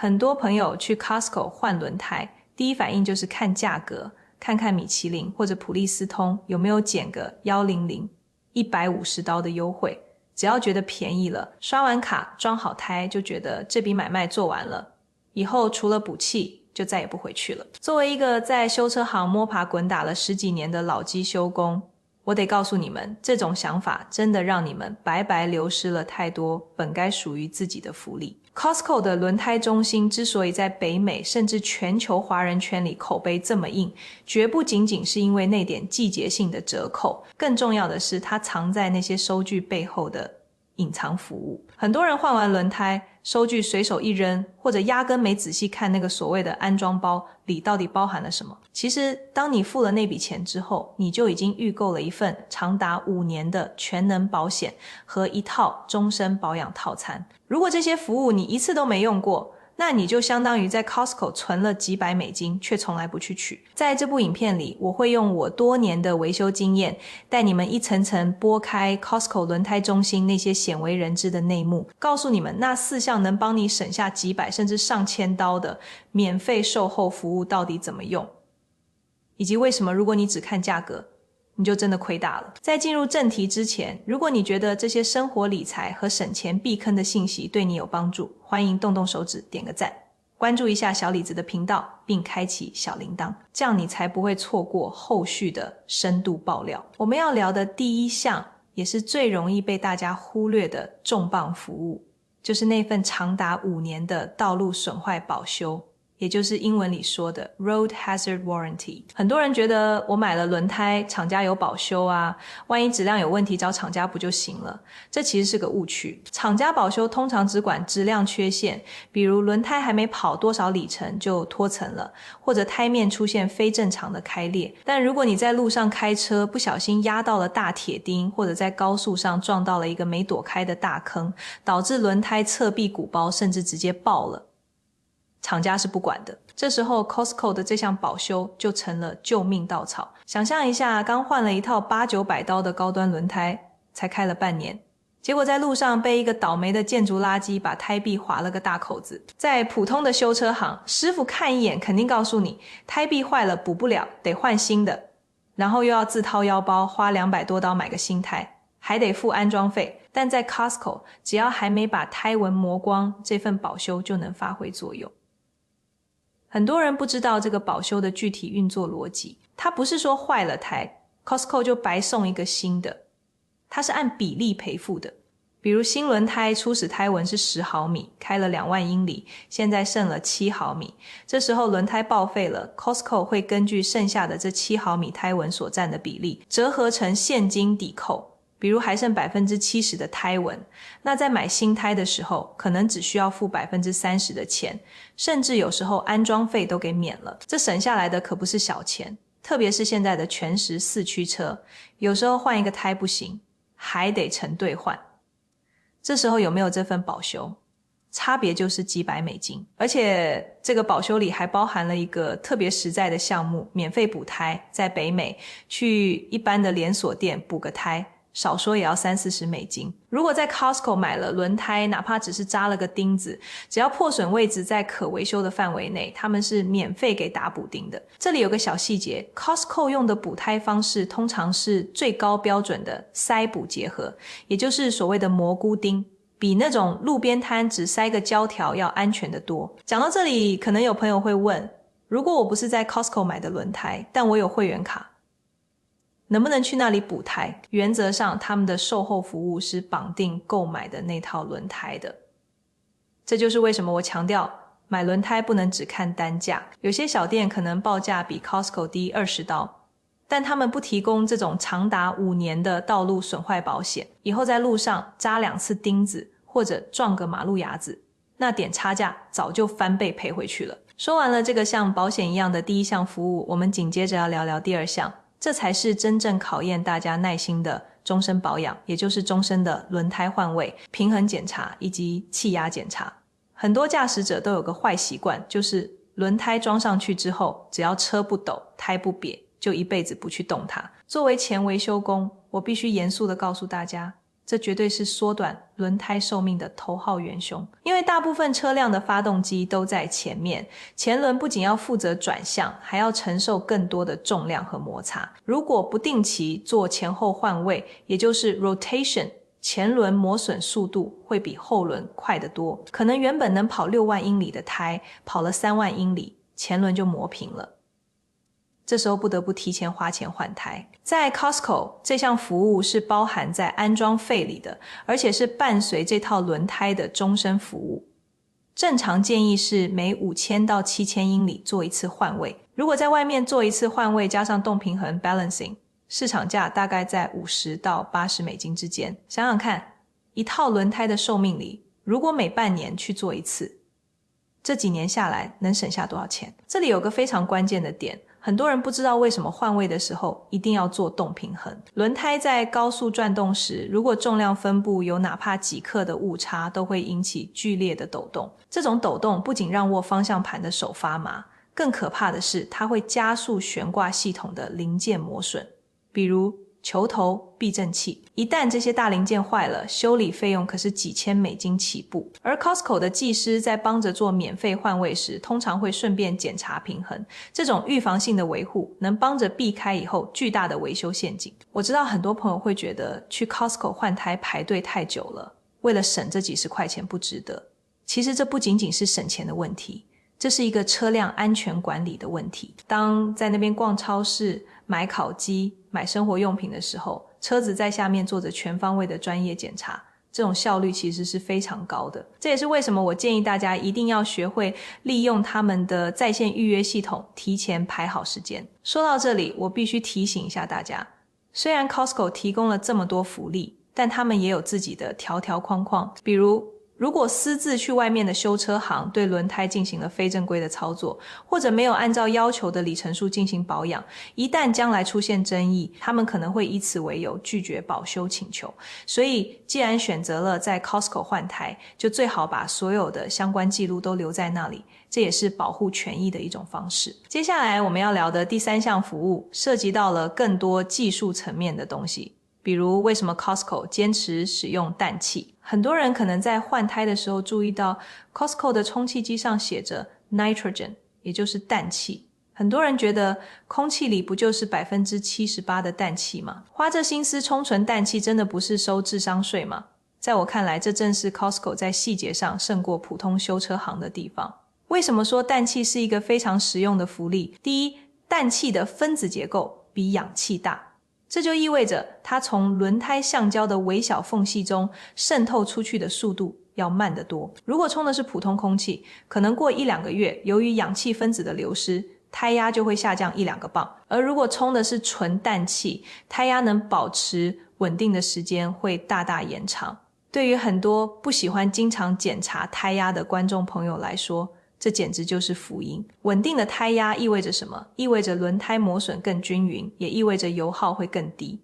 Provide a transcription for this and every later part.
很多朋友去 Costco 换轮胎，第一反应就是看价格，看看米其林或者普利司通有没有减个100 $150的优惠，只要觉得便宜了，刷完卡装好胎就觉得这笔买卖做完了，以后除了补气就再也不回去了。作为一个在修车行摸爬滚打了10几年的老机修工，我得告诉你们，这种想法真的让你们白白流失了太多本该属于自己的福利。Costco 的轮胎中心之所以在北美甚至全球华人圈里口碑这么硬，绝不仅仅是因为那点季节性的折扣，更重要的是它藏在那些收据背后的隐藏服务。很多人换完轮胎，收据随手一扔，或者压根没仔细看那个所谓的安装包里到底包含了什么。其实当你付了那笔钱之后，你就已经预购了一份长达5年的全能保险和一套终身保养套餐。如果这些服务你一次都没用过，那你就相当于在 Costco 存了几百美金，却从来不去取。在这部影片里，我会用我多年的维修经验，带你们一层层拨开 Costco 轮胎中心那些鲜为人知的内幕，告诉你们那4项能帮你省下几百甚至上千刀的免费售后服务到底怎么用，以及为什么如果你只看价格，你就真的亏大了。在进入正题之前，如果你觉得这些生活理财和省钱避坑的信息对你有帮助，欢迎动动手指点个赞，关注一下小李子的频道，并开启小铃铛，这样你才不会错过后续的深度爆料。我们要聊的第一项，也是最容易被大家忽略的重磅服务，就是那份长达5年的道路损坏保修，也就是英文里说的 Road Hazard Warranty。 很多人觉得我买了轮胎，厂家有保修啊，万一质量有问题找厂家不就行了？这其实是个误区。厂家保修通常只管质量缺陷，比如轮胎还没跑多少里程就脱层了，或者胎面出现非正常的开裂。但如果你在路上开车不小心压到了大铁钉，或者在高速上撞到了一个没躲开的大坑，导致轮胎侧壁鼓包甚至直接爆了，厂家是不管的。这时候 Costco 的这项保修就成了救命稻草。想象一下，刚换了一套800-900刀的高端轮胎，才开了半年，结果在路上被一个倒霉的建筑垃圾把胎壁划了个大口子。在普通的修车行，师傅看一眼肯定告诉你胎壁坏了补不了，得换新的，然后又要自掏腰包花200多刀买个新胎，还得付安装费。但在 Costco 只要还没把胎纹磨光，这份保修就能发挥作用。很多人不知道这个保修的具体运作逻辑，它不是说坏了胎 Costco 就白送一个新的，它是按比例赔付的。比如新轮胎初始胎纹是10毫米，开了2万英里，现在剩了7毫米，这时候轮胎报废了， Costco 会根据剩下的这7毫米胎纹所占的比例折合成现金抵扣。比如还剩 70% 的胎纹，那在买新胎的时候可能只需要付 30% 的钱，甚至有时候安装费都给免了。这省下来的可不是小钱，特别是现在的全时4驱车，有时候换一个胎不行，还得成对换。这时候有没有这份保修？差别就是几百美金。而且这个保修里还包含了一个特别实在的项目，免费补胎。在北美去一般的连锁店补个胎，少说也要30-40美金。如果在 Costco 买了轮胎，哪怕只是扎了个钉子，只要破损位置在可维修的范围内，他们是免费给打补丁的。这里有个小细节， Costco 用的补胎方式通常是最高标准的塞补结合，也就是所谓的蘑菇钉，比那种路边摊只塞个胶条要安全得多。讲到这里，可能有朋友会问，如果我不是在 Costco 买的轮胎，但我有会员卡，能不能去那里补胎？原则上他们的售后服务是绑定购买的那套轮胎的。这就是为什么我强调买轮胎不能只看单价。有些小店可能报价比 Costco 低20刀，但他们不提供这种长达5年的道路损坏保险，以后在路上扎2次钉子或者撞个马路牙子，那点差价早就翻倍赔回去了。说完了这个像保险一样的第一项服务，我们紧接着要聊聊第二项，这才是真正考验大家耐心的终身保养，也就是终身的轮胎换位、平衡检查以及气压检查。很多驾驶者都有个坏习惯，就是轮胎装上去之后，只要车不抖、胎不瘪，就一辈子不去动它。作为前维修工，我必须严肃地告诉大家，这绝对是缩短轮胎寿命的头号元凶。因为大部分车辆的发动机都在前面，前轮不仅要负责转向，还要承受更多的重量和摩擦。如果不定期做前后换位，也就是 rotation， 前轮磨损速度会比后轮快得多，可能原本能跑6万英里的胎，跑了3万英里，前轮就磨平了。这时候不得不提前花钱换胎。在 Costco， 这项服务是包含在安装费里的，而且是伴随这套轮胎的终身服务。正常建议是每5000到7000英里做一次换位，如果在外面做一次换位加上动平衡 balancing， 市场价大概在$50到$80之间。想想看，一套轮胎的寿命里，如果每半年去做一次，这几年下来能省下多少钱？这里有个非常关键的点，很多人不知道为什么换位的时候一定要做动平衡。轮胎在高速转动时，如果重量分布有哪怕几克的误差，都会引起剧烈的抖动。这种抖动不仅让握方向盘的手发麻，更可怕的是它会加速悬挂系统的零件磨损，比如球头、避震器。一旦这些大零件坏了，修理费用可是几千美金起步。而 Costco 的技师在帮着做免费换位时，通常会顺便检查平衡。这种预防性的维护能帮着避开以后巨大的维修陷阱。我知道很多朋友会觉得去 Costco 换胎排队太久了，为了省这几十块钱不值得。其实这不仅仅是省钱的问题，这是一个车辆安全管理的问题。当在那边逛超市、买烤鸡、买生活用品的时候，车子在下面做着全方位的专业检查，这种效率其实是非常高的。这也是为什么我建议大家一定要学会利用他们的在线预约系统，提前排好时间。说到这里，我必须提醒一下大家，虽然 Costco 提供了这么多福利，但他们也有自己的条条框框。比如果私自去外面的修车行对轮胎进行了非正规的操作，或者没有按照要求的里程数进行保养，一旦将来出现争议，他们可能会以此为由拒绝保修请求。所以既然选择了在 Costco 换胎，就最好把所有的相关记录都留在那里，这也是保护权益的一种方式。接下来我们要聊的第3项服务涉及到了更多技术层面的东西，比如为什么 Costco 坚持使用氮气。很多人可能在换胎的时候注意到 Costco 的充气机上写着 nitrogen， 也就是氮气。很多人觉得空气里不就是 78% 的氮气吗？花这心思充存氮气真的不是收智商税吗？在我看来，这正是 Costco 在细节上胜过普通修车行的地方。为什么说氮气是一个非常实用的福利？第一，氮气的分子结构比氧气大，这就意味着它从轮胎橡胶的微小缝隙中渗透出去的速度要慢得多。如果充的是普通空气，可能过1-2个月，由于氧气分子的流失，胎压就会下降1-2个磅。而如果充的是纯氮气，胎压能保持稳定的时间会大大延长。对于很多不喜欢经常检查胎压的观众朋友来说，这简直就是福音。稳定的胎压意味着什么？意味着轮胎磨损更均匀，也意味着油耗会更低。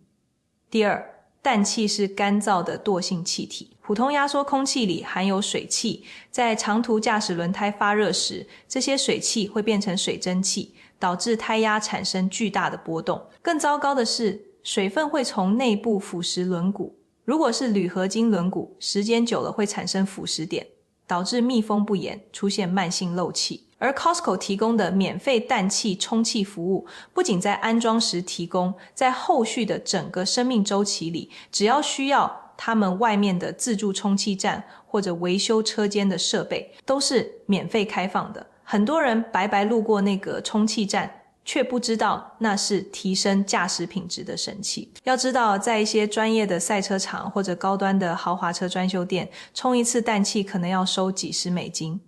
第二，氮气是干燥的惰性气体，普通压缩空气里含有水汽，在长途驾驶轮胎发热时，这些水汽会变成水蒸气，导致胎压产生巨大的波动。更糟糕的是，水分会从内部腐蚀轮毂，如果是铝合金轮毂，时间久了会产生腐蚀点，导致密封不严，出现慢性漏气。而 Costco 提供的免费氮气充气服务，不仅在安装时提供，在后续的整个生命周期里，只要需要他们外面的自助充气站或者维修车间的设备，都是免费开放的。很多人白白路过那个充气站，却不知道那是提升驾驶品质的神器。要知道，在一些专业的赛车场或者高端的豪华车专修店，充一次氮气可能要收几十美金。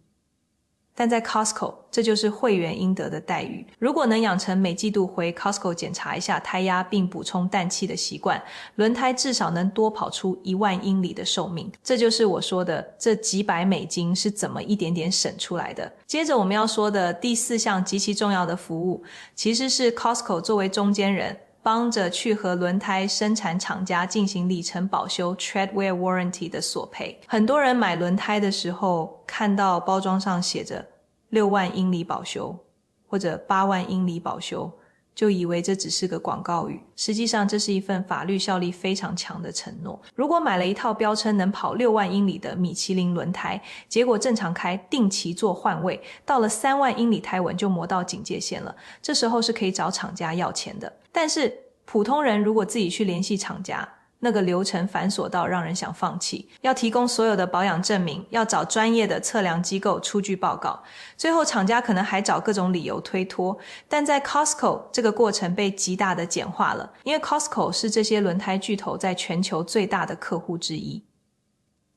但在 Costco， 这就是会员应得的待遇。如果能养成每季度回 Costco 检查一下胎压并补充氮气的习惯，轮胎至少能多跑出1万英里的寿命。这就是我说的这几百美金是怎么一点点省出来的。接着我们要说的第4项极其重要的服务，其实是 Costco 作为中间人，帮着去和轮胎生产厂家进行里程保修 Treadwear Warranty 的索赔。很多人买轮胎的时候看到包装上写着6万英里保修或者8万英里保修，就以为这只是个广告语，实际上这是一份法律效力非常强的承诺。如果买了一套标称能跑6万英里的米其林轮胎，结果正常开定期做换位，到了3万英里胎纹就磨到警戒线了，这时候是可以找厂家要钱的。但是普通人如果自己去联系厂家，那个流程繁琐到让人想放弃，要提供所有的保养证明，要找专业的测量机构出具报告，最后厂家可能还找各种理由推脱。但在 Costco 这个过程被极大的简化了，因为 Costco 是这些轮胎巨头在全球最大的客户之一，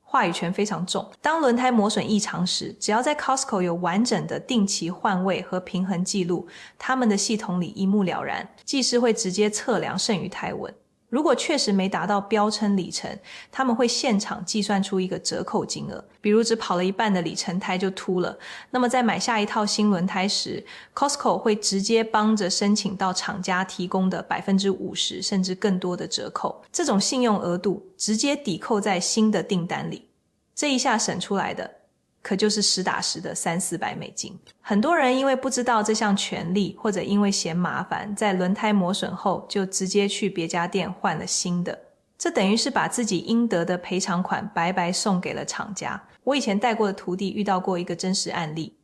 话语权非常重。当轮胎磨损异常时，只要在 Costco 有完整的定期换位和平衡记录，他们的系统里一目了然，技师会直接测量剩余胎纹。如果确实没达到标称里程，他们会现场计算出一个折扣金额，比如只跑了一半的里程胎就秃了，那么在买下一套新轮胎时， Costco 会直接帮着申请到厂家提供的 50% 甚至更多的折扣，这种信用额度直接抵扣在新的订单里，这一下省出来的可就是实打实的300-400美金。很多人因为不知道这项权利，或者因为嫌麻烦，在轮胎磨损后就直接去别家店换了新的，这等于是把自己应得的赔偿款白白送给了厂家。我以前带过的徒弟遇到过一个真实案例，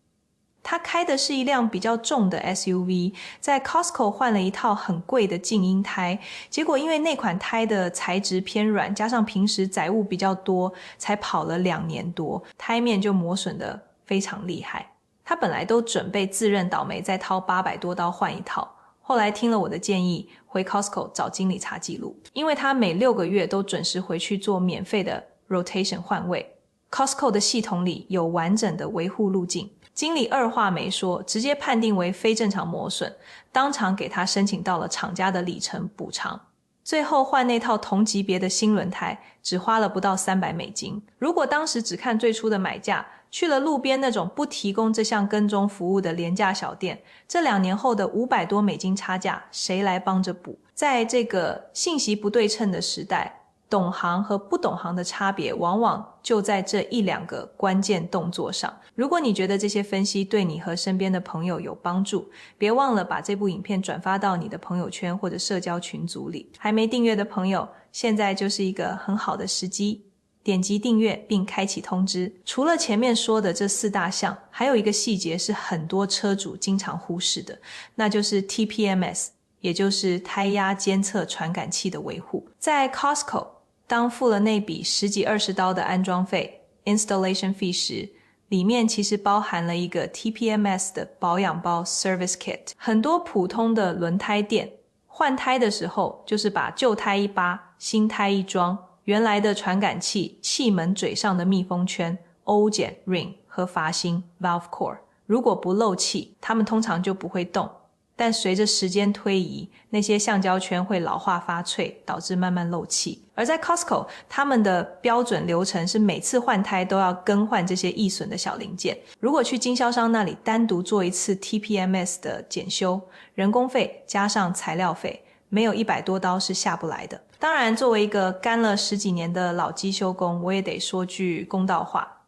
他开的是一辆比较重的 SUV， 在 Costco 换了一套很贵的静音胎，结果因为那款胎的材质偏软，加上平时载物比较多，才跑了2年多，胎面就磨损得非常厉害。他本来都准备自认倒霉再掏800多刀换一套，后来听了我的建议，回 Costco 找经理查记录，因为他每6个月都准时回去做免费的 rotation 换位， Costco 的系统里有完整的维护路径，经理二话没说，直接判定为非正常磨损，当场给他申请到了厂家的里程补偿。最后换那套同级别的新轮胎只花了不到300美金。如果当时只看最初的买价，去了路边那种不提供这项跟踪服务的廉价小店，这2年后的500多美金差价谁来帮着补？在这个信息不对称的时代，懂行和不懂行的差别往往就在这1-2个关键动作上。如果你觉得这些分析对你和身边的朋友有帮助，别忘了把这部影片转发到你的朋友圈或者社交群组里。还没订阅的朋友，现在就是一个很好的时机，点击订阅并开启通知。除了前面说的这4大项，还有一个细节是很多车主经常忽视的，那就是 TPMS， 也就是胎压监测传感器的维护。在 Costco， 当付了那笔10几20刀的安装费 installation fee 时，里面其实包含了一个 TPMS 的保养包 service kit。 很多普通的轮胎店换胎的时候，就是把旧胎一扒，新胎一装，原来的传感器、气门嘴上的密封圈、欧检 ring 和阀芯 valve core， 如果不漏气，它们通常就不会动。但随着时间推移，那些橡胶圈会老化发脆，导致慢慢漏气。而在 Costco， 他们的标准流程是每次换胎都要更换这些易损的小零件。如果去经销商那里单独做一次 TPMS 的检修，人工费加上材料费，没有100多刀是下不来的。当然，作为一个干了10几年的老机修工，我也得说句公道话，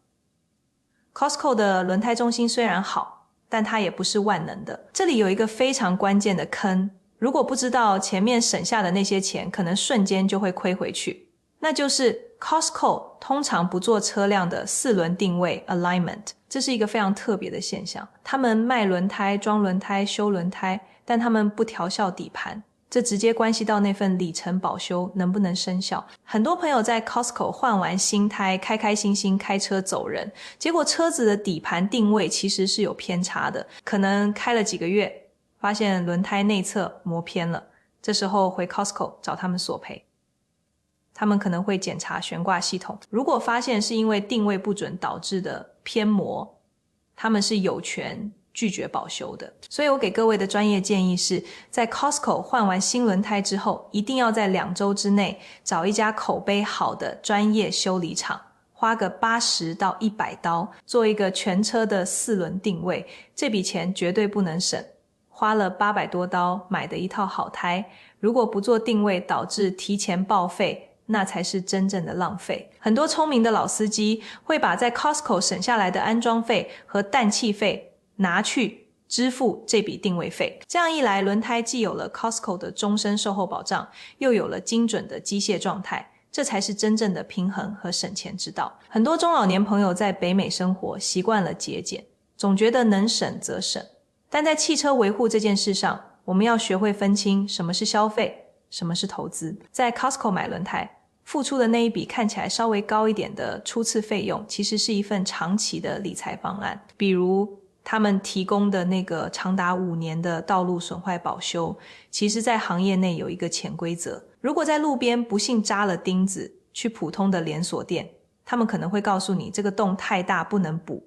Costco 的轮胎中心虽然好，但它也不是万能的。这里有一个非常关键的坑，如果不知道前面省下的那些钱可能瞬间就会亏回去，那就是 Costco 通常不做车辆的4轮定位 alignment， 这是一个非常特别的现象。他们卖轮胎、装轮胎、修轮胎，但他们不调校底盘，这直接关系到那份里程保修能不能生效。很多朋友在 Costco 换完新胎，开开心心开车走人，结果车子的底盘定位其实是有偏差的，可能开了几个月，发现轮胎内侧磨偏了，这时候回 Costco 找他们索赔。他们可能会检查悬挂系统，如果发现是因为定位不准导致的偏磨，他们是有权拒绝保修的。所以我给各位的专业建议是，在 Costco 换完新轮胎之后，一定要在2周之内找一家口碑好的专业修理厂，花个80到100刀做一个全车的4轮定位，这笔钱绝对不能省。花了800多刀买的一套好胎，如果不做定位导致提前报废，那才是真正的浪费。很多聪明的老司机会把在 Costco 省下来的安装费和氮气费拿去支付这笔定位费。这样一来，轮胎既有了 Costco 的终身售后保障，又有了精准的机械状态，这才是真正的平衡和省钱之道。很多中老年朋友在北美生活，习惯了节俭，总觉得能省则省。但在汽车维护这件事上，我们要学会分清什么是消费，什么是投资。在 Costco 买轮胎，付出的那一笔看起来稍微高一点的初次费用，其实是一份长期的理财方案。比如他们提供的那个长达5年的道路损坏保修，其实在行业内有一个潜规则，如果在路边不幸扎了钉子，去普通的连锁店，他们可能会告诉你这个洞太大不能补，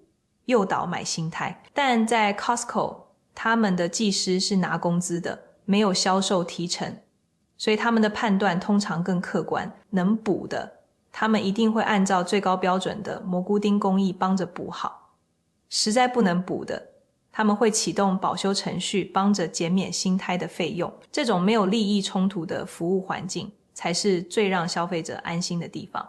诱导买新胎。但在 Costco， 他们的技师是拿工资的，没有销售提成，所以他们的判断通常更客观，能补的他们一定会按照最高标准的蘑菇钉工艺帮着补好，实在不能补的，他们会启动保修程序，帮着减免新胎的费用。这种没有利益冲突的服务环境才是最让消费者安心的地方。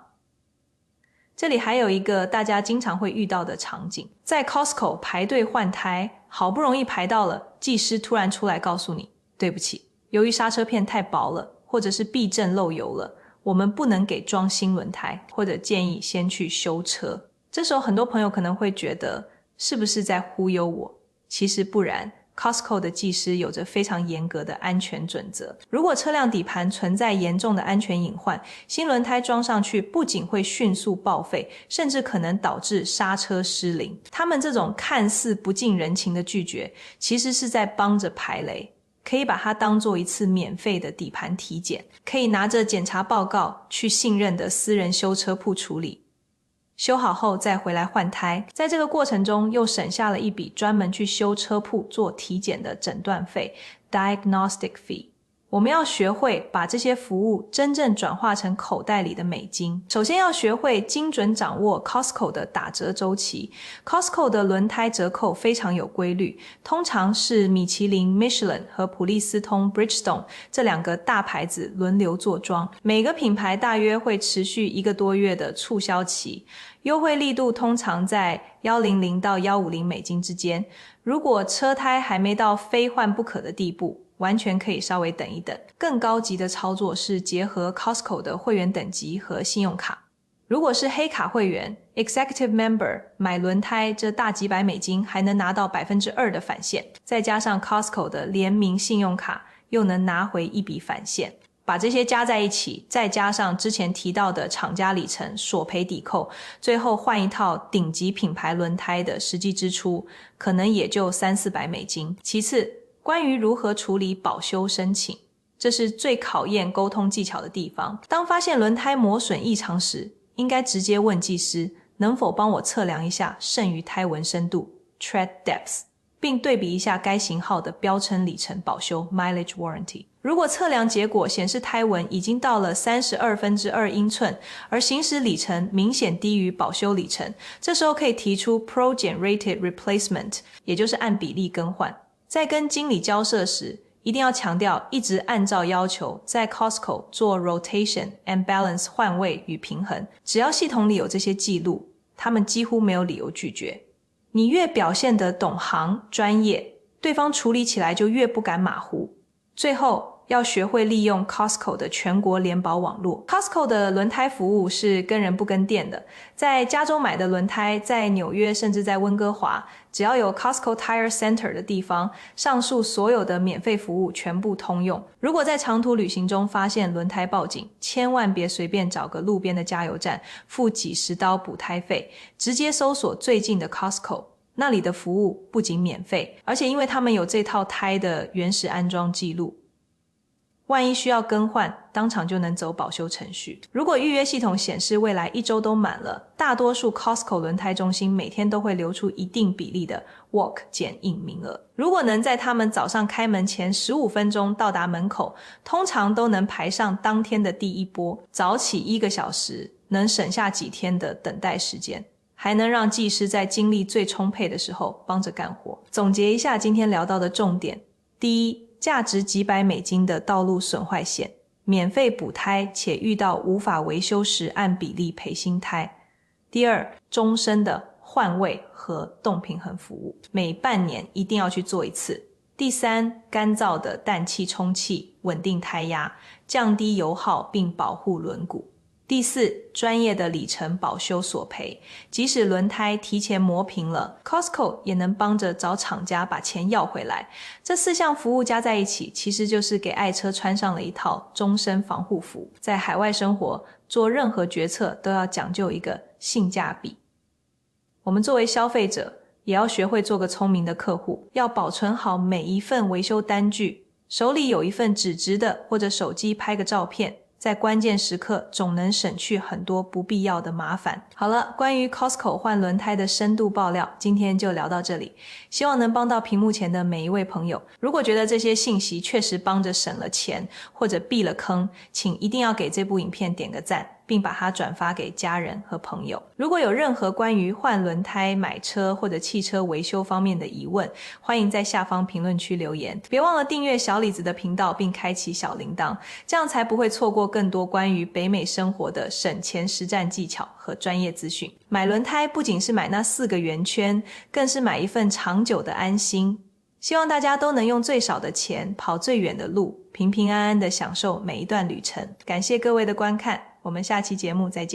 这里还有一个大家经常会遇到的场景，在 Costco 排队换胎，好不容易排到了，技师突然出来告诉你，对不起，由于刹车片太薄了，或者是避震漏油了，我们不能给装新轮胎，或者建议先去修车。这时候很多朋友可能会觉得是不是在忽悠我？其实不然， Costco 的技师有着非常严格的安全准则。如果车辆底盘存在严重的安全隐患，新轮胎装上去不仅会迅速报废，甚至可能导致刹车失灵。他们这种看似不近人情的拒绝，其实是在帮着排雷，可以把它当做一次免费的底盘体检，可以拿着检查报告去信任的私人修车铺处理，修好后再回来换胎，在这个过程中又省下了一笔专门去修车铺做体检的诊断费 diagnostic fee。 我们要学会把这些服务真正转化成口袋里的美金。首先要学会精准掌握 Costco 的打折周期。 Costco 的轮胎折扣非常有规律，通常是米其林 Michelin 和普利司通 Bridgestone 这2个大牌子轮流做庄，每个品牌大约会持续1个多月的促销期，优惠力度通常在100到150美金之间。如果车胎还没到非换不可的地步，完全可以稍微等一等。更高级的操作是结合 Costco 的会员等级和信用卡。如果是黑卡会员 Executive Member， 买轮胎这大几百美金还能拿到 2% 的返现，再加上 Costco 的联名信用卡，又能拿回一笔返现。把这些加在一起，再加上之前提到的厂家里程、索赔抵扣，最后换一套顶级品牌轮胎的实际支出，可能也就300-400美金。其次，关于如何处理保修申请，这是最考验沟通技巧的地方。当发现轮胎磨损异常时，应该直接问技师能否帮我测量一下剩余胎纹深度 tread depth， 并对比一下该型号的标称里程保修 mileage warranty。 如果测量结果显示胎纹已经到了32/2英寸，而行驶里程明显低于保修里程，这时候可以提出 pro-rated replacement， 也就是按比例更换。在跟经理交涉时，一定要强调一直按照要求在 Costco 做 rotation and balance 换位与平衡，只要系统里有这些记录，他们几乎没有理由拒绝。你越表现得懂行专业，对方处理起来就越不敢马虎。最后要学会利用 Costco 的全国联保网络。 Costco 的轮胎服务是跟人不跟店的，在加州买的轮胎，在纽约甚至在温哥华，只要有 Costco Tire Center 的地方，上述所有的免费服务全部通用。如果在长途旅行中发现轮胎报警，千万别随便找个路边的加油站付几十刀补胎费，直接搜索最近的 Costco， 那里的服务不仅免费，而且因为他们有这套胎的原始安装记录，万一需要更换，当场就能走保修程序。如果预约系统显示未来1周都满了，大多数 Costco 轮胎中心每天都会留出一定比例的 walk 减印名额。如果能在他们早上开门前15分钟到达门口，通常都能排上当天的第一波。早起1个小时，能省下几天的等待时间，还能让技师在精力最充沛的时候帮着干活。总结一下今天聊到的重点：第一，价值几百美金的道路损坏险，免费补胎，且遇到无法维修时按比例赔新胎。第二，终身的换位和动平衡服务，每半年一定要去做一次。第三，干燥的氮气充气，稳定胎压，降低油耗并保护轮毂。第四，专业的里程保修索赔，即使轮胎提前磨平了， Costco 也能帮着找厂家把钱要回来。这4项服务加在一起，其实就是给爱车穿上了一套终身防护服。在海外生活，做任何决策都要讲究一个性价比。我们作为消费者，也要学会做个聪明的客户，要保存好每一份维修单据，手里有一份纸质的，或者手机拍个照片，在关键时刻总能省去很多不必要的麻烦。好了，关于 Costco 换轮胎的深度爆料，今天就聊到这里，希望能帮到屏幕前的每一位朋友。如果觉得这些信息确实帮着省了钱，或者避了坑，请一定要给这部影片点个赞，并把它转发给家人和朋友。如果有任何关于换轮胎、买车或者汽车维修方面的疑问，欢迎在下方评论区留言。别忘了订阅小李子的频道并开启小铃铛，这样才不会错过更多关于北美生活的省钱实战技巧和专业资讯。买轮胎不仅是买那4个圆圈，更是买一份长久的安心。希望大家都能用最少的钱跑最远的路，平平安安地享受每一段旅程。感谢各位的观看，我们下期节目再见。